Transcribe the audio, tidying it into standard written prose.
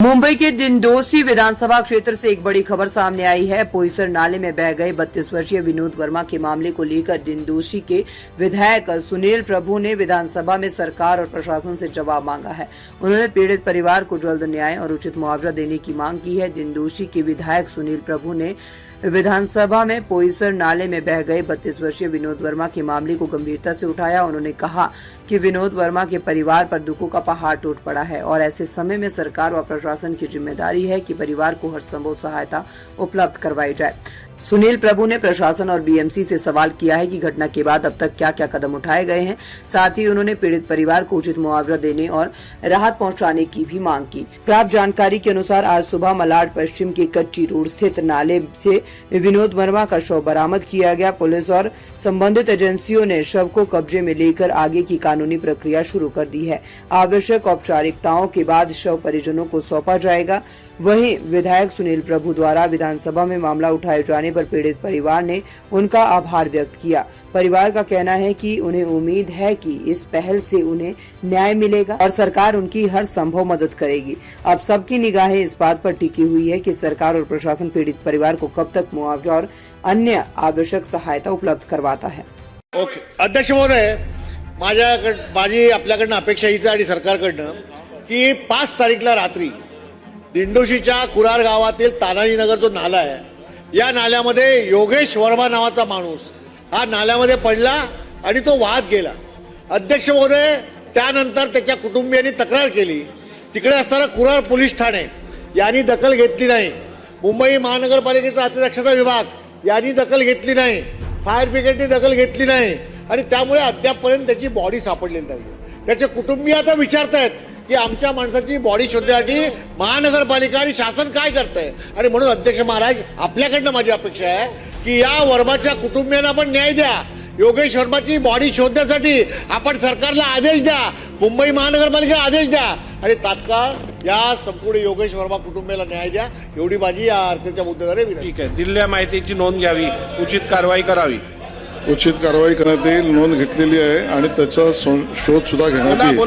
मुंबई के दिंडोशी विधानसभा क्षेत्र से एक बड़ी खबर सामने आई है। पोईसर नाले में बह गए 32 वर्षीय विनोद वर्मा के मामले को लेकर दिंडोशी के विधायक सुनील प्रभु ने विधानसभा में सरकार और प्रशासन से जवाब मांगा है। उन्होंने पीड़ित परिवार को जल्द न्याय और उचित मुआवजा देने की मांग की है। दिंडोशी के विधायक सुनील प्रभु ने विधानसभा में पोईसर नाले में बह गए 32 वर्षीय विनोद वर्मा के मामले को गंभीरता से उठाया। उन्होंने कहा कि विनोद वर्मा के परिवार पर दुखों का पहाड़ टूट पड़ा है और ऐसे समय में सरकार व प्रशासन की जिम्मेदारी है कि परिवार को हर संभव सहायता उपलब्ध करवाई जाए। सुनील प्रभु ने प्रशासन और बीएमसी से सवाल किया है कि घटना के बाद अब तक क्या क्या कदम उठाए गए हैं। साथ ही उन्होंने पीड़ित परिवार को उचित मुआवजा देने और राहत पहुंचाने की भी मांग की। प्राप्त जानकारी के अनुसार आज सुबह मलाड पश्चिम के कच्ची रोड स्थित नाले से विनोद वर्मा का शव बरामद किया गया। पुलिस और संबंधित एजेंसियों ने शव को कब्जे में लेकर आगे की कानूनी प्रक्रिया शुरू कर दी है। आवश्यक औपचारिकताओं के बाद शव परिजनों को सौंपा जाएगा। वहीं विधायक सुनील प्रभु द्वारा विधानसभा में मामला उठाए जाने पर पीड़ित परिवार ने उनका आभार व्यक्त किया। परिवार का कहना है कि उन्हें उम्मीद है कि इस पहल से उन्हें न्याय मिलेगा और सरकार उनकी हर संभव मदद करेगी। अब सबकी निगाहें इस बात पर टिकी हुई है कि सरकार और प्रशासन पीड़ित परिवार को कब तक मुआवजा और अन्य आवश्यक सहायता उपलब्ध करवाता है। ओके अध्यक्ष महोदय, माझी आपल्याकडनं अपेक्षा हीच आहे आणि सरकारकडनं की 5 तारीखला रात्री दिंडोशीच्या कुरार गावातील तानाजीनगर जो नाला आहे, या नाल्यामध्ये योगेश वर्मा नावाचा माणूस हा नाल्यामध्ये पडला आणि तो वाहत गेला। अध्यक्ष महोदय, त्यानंतर त्याच्या कुटुंबियांनी तक्रार केली। तिकडे असताना कुरार पोलीस ठाणे यांनी दखल घेतली नाही। मुंबई महानगरपालिकेचा अतिदक्षता विभाग यांनी दखल घेतली नाही। फायर ब्रिगेडने दखल घेतली नाही आणि त्यामुळे अद्यापपर्यंत त्याची बॉडी सापडलेली नाही। त्याचे कुटुंबीय आता विचारतायत की आमच्या माणसाची बॉडी शोधण्यासाठी महानगरपालिका आणि शासन काय करतंय। आणि म्हणून अध्यक्ष महाराज, आपल्याकडनं माझी अपेक्षा आहे की या वर्माच्या कुटुंबियांना पण न्याय द्या। योगेश वर्माची बॉडी शोधण्यासाठी आपण सरकारला आदेश द्या, मुंबई महानगरपालिकेला आदेश द्या आणि तात्काळ या संपूर्ण योगेश वर्मा कुटुंबियाला न्याय द्या, एवढी माझी या अर्जाच्या मुद्द्यावर विनंती। ठीक आहे, दिलेल्या माहितीची नोंद घ्यावी, उचित कारवाई करावी। उचित कारवाई करण्यात येईल, नोंद घेतलेली आहे आणि त्याचा शोध सुद्धा घेण्यात येईल।